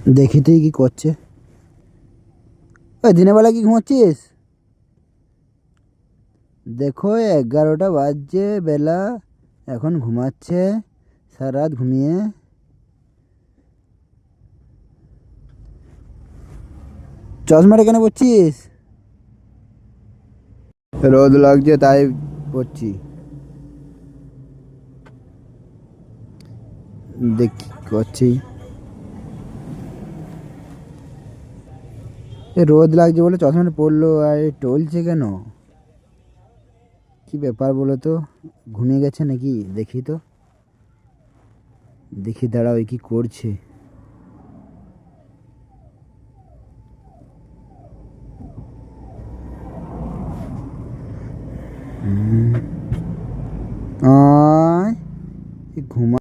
দেখি তুই কি করছে। ওই দিনের বেলা কি ঘুমাচ্ছিস? দেখো 11টা বাজছে বেলা, এখন ঘুমাচ্ছে। সারা রাত ঘুমিয়ে। চশমাটা কেন পরছিস? রোদ লাগছে তাই পরছি। দেখি কি করছি। রোদ লাগছে বলে চশমাটা পরলো আর এ টলছে কেন? কি ব্যাপার বলো তো? ঘুমিয়ে গেছে নাকি? দেখি তো, দেখি দাঁড়াও, এ কি করছে। আয়, এ ঘুমা